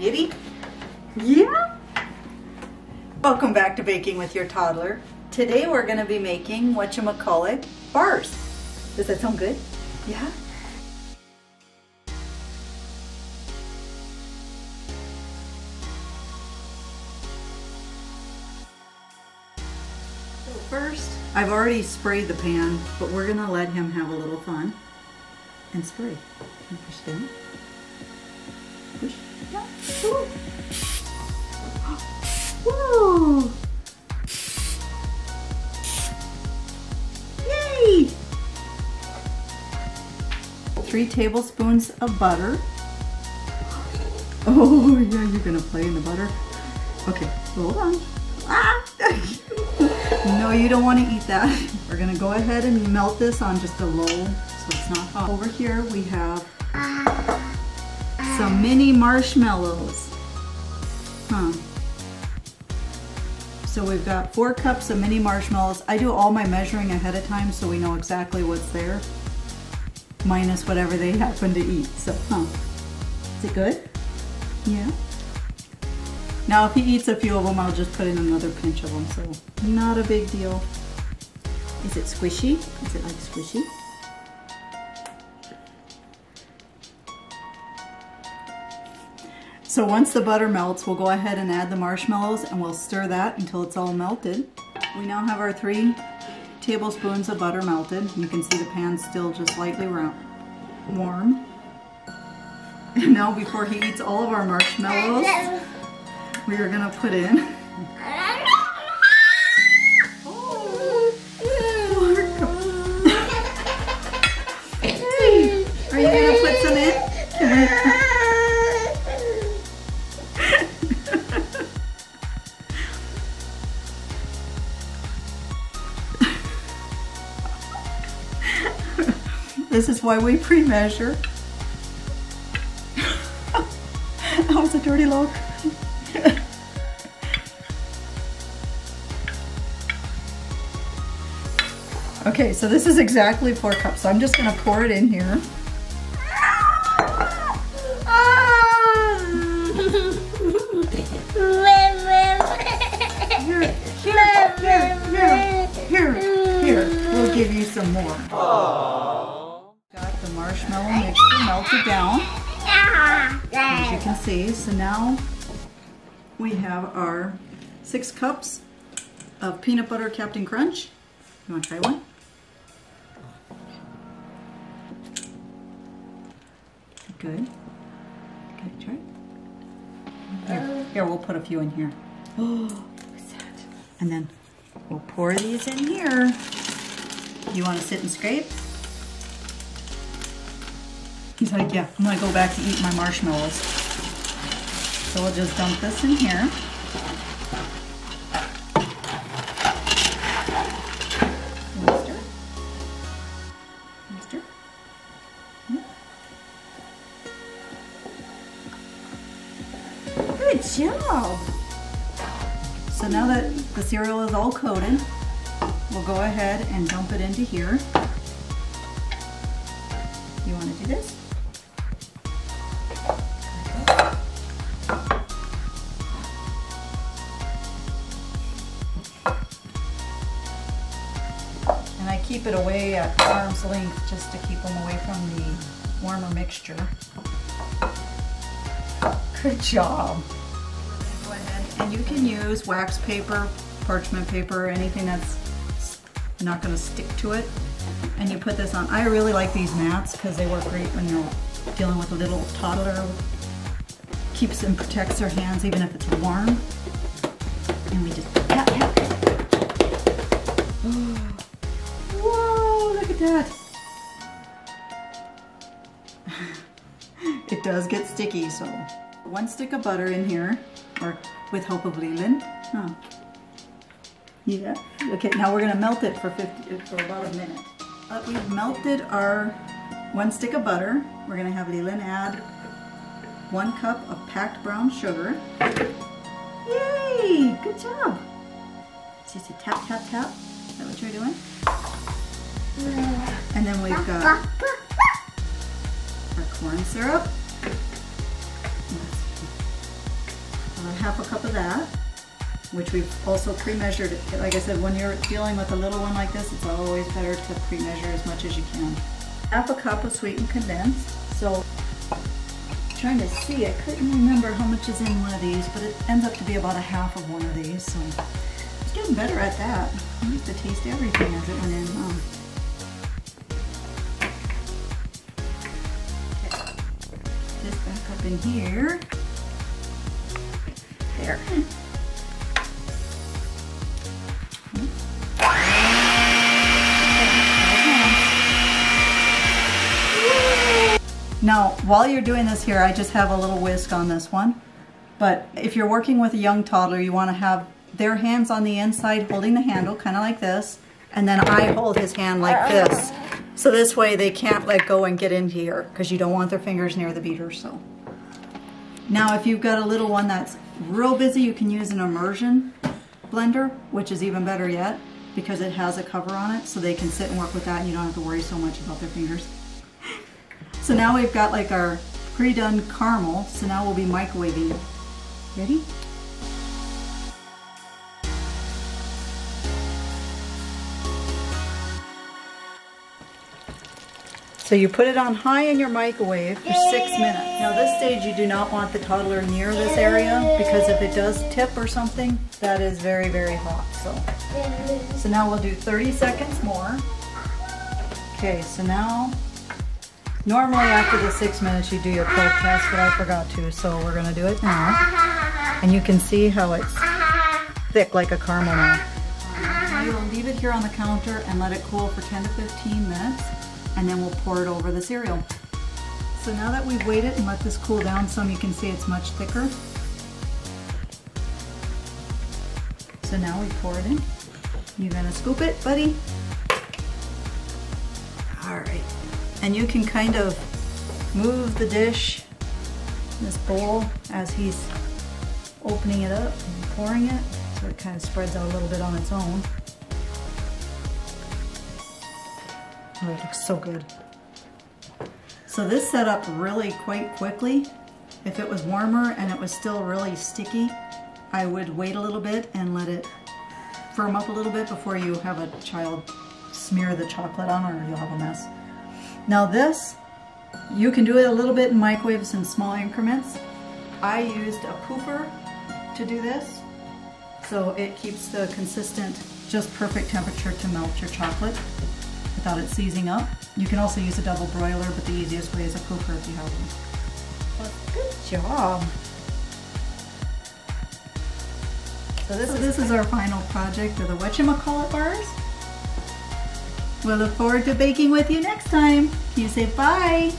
Giddy? Yeah? Welcome back to Baking with Your Toddler. Today we're going to be making Whatchamacallit bars. Does that sound good? Yeah? So first, I've already sprayed the pan, but we're going to let him have a little fun and spray. And push down. Push. Yeah. Woo. Whoa! Yay! 3 tablespoons of butter. Oh yeah, you're gonna play in the butter. Okay, hold on. Ah! No, you don't want to eat that. We're gonna go ahead and melt this on just a low, so it's not hot. Over here we have some mini marshmallows. So we've got 4 cups of mini marshmallows. I do all my measuring ahead of time so we know exactly what's there, minus whatever they happen to eat. So, is it good? Yeah. Now if he eats a few of them, I'll just put in another pinch of them, so not a big deal. Is it squishy? Is it like squishy? So once the butter melts, we'll go ahead and add the marshmallows and we'll stir that until it's all melted. We now have our 3 tablespoons of butter melted. You can see the pan's still just lightly warm. And now before he eats all of our marshmallows, we are gonna put in Hey, are you gonna put some in? This is why we pre-measure. That was a dirty look. Okay, so this is exactly 4 cups. So I'm just gonna pour it in here. Here, we'll give you some more. Got the marshmallow mixture melted down, as you can see. So now we have our 6 cups of peanut butter Captain Crunch. You want to try one? Good. Okay, try. Here, we'll put a few in here. Oh, what's that? And then we'll pour these in here. You want to sit and scrape? He's like, yeah, I'm gonna go back to eat my marshmallows. So we'll just dump this in here. Stir. Good job. So now that the cereal is all coated, we'll go ahead and dump it into here. You want to do this? And I keep it away at arm's length just to keep them away from the warmer mixture. Good job. Go ahead and you can use wax paper, parchment paper, anything that's not going to stick to it. And you put this on. I really like these mats because they work great when you're dealing with a little toddler. Keeps and protects their hands even if it's warm. And we just tap, tap. Whoa, look at that. It does get sticky, so 1 stick of butter in here, or with help of Leland. Yeah. Okay, now we're gonna melt it for about a minute. We've melted our 1 stick of butter. We're gonna have Leland add 1 cup of packed brown sugar. Yay! Good job. Just a tap, tap, tap. Is that what you're doing? And then we've got our corn syrup. half a cup of that, which we've also pre-measured. Like I said, when you're dealing with a little one like this, it's always better to pre-measure as much as you can. Half a cup of sweetened condensed. So, trying to see, I couldn't remember how much is in one of these, but it ends up to be about a half of one of these. So, it's getting better at that. I used to taste everything as it went in. Okay. This back up in here. There. Now, while you're doing this here, I just have a little whisk on this one. But if you're working with a young toddler, you want to have their hands on the inside holding the handle, kind of like this. And then I hold his hand like this. So this way they can't let go and get in here, because you don't want their fingers near the beater. So now if you've got a little one that's real busy, you can use an immersion blender, which is even better yet, because it has a cover on it, so they can sit and work with that and you don't have to worry so much about their fingers. So now we've got like our pre-done caramel, so now we'll be microwaving. Ready? So you put it on high in your microwave for 6 minutes. Now this stage you do not want the toddler near this area, because if it does tip or something, that is very, very hot. So now we'll do 30 seconds more. Okay, so now, normally after the 6 minutes you do your cold test, but I forgot to, so we're gonna do it now. And you can see how it's thick like a caramel now. You'll leave it here on the counter and let it cool for 10 to 15 minutes, and then we'll pour it over the cereal. So now that we've waited and let this cool down some, you can see it's much thicker. So now we pour it in. You're gonna scoop it, buddy. All right. And you can kind of move the dish, this bowl, as he's opening it up and pouring it, so it kind of spreads out a little bit on its own. Oh, it looks so good. So this set up really quite quickly. If it was warmer and it was still really sticky, I would wait a little bit and let it firm up a little bit before you have a child smear the chocolate on, or you'll have a mess. Now this, you can do it a little bit in microwaves in small increments. I used a pooper to do this, so it keeps the consistent, just perfect temperature to melt your chocolate without it seizing up. You can also use a double broiler, but the easiest way is a pooper if you have one. But good job. So this is our final project of the Whatchamacallit bars. We'll look forward to baking with you next time. Can you say bye?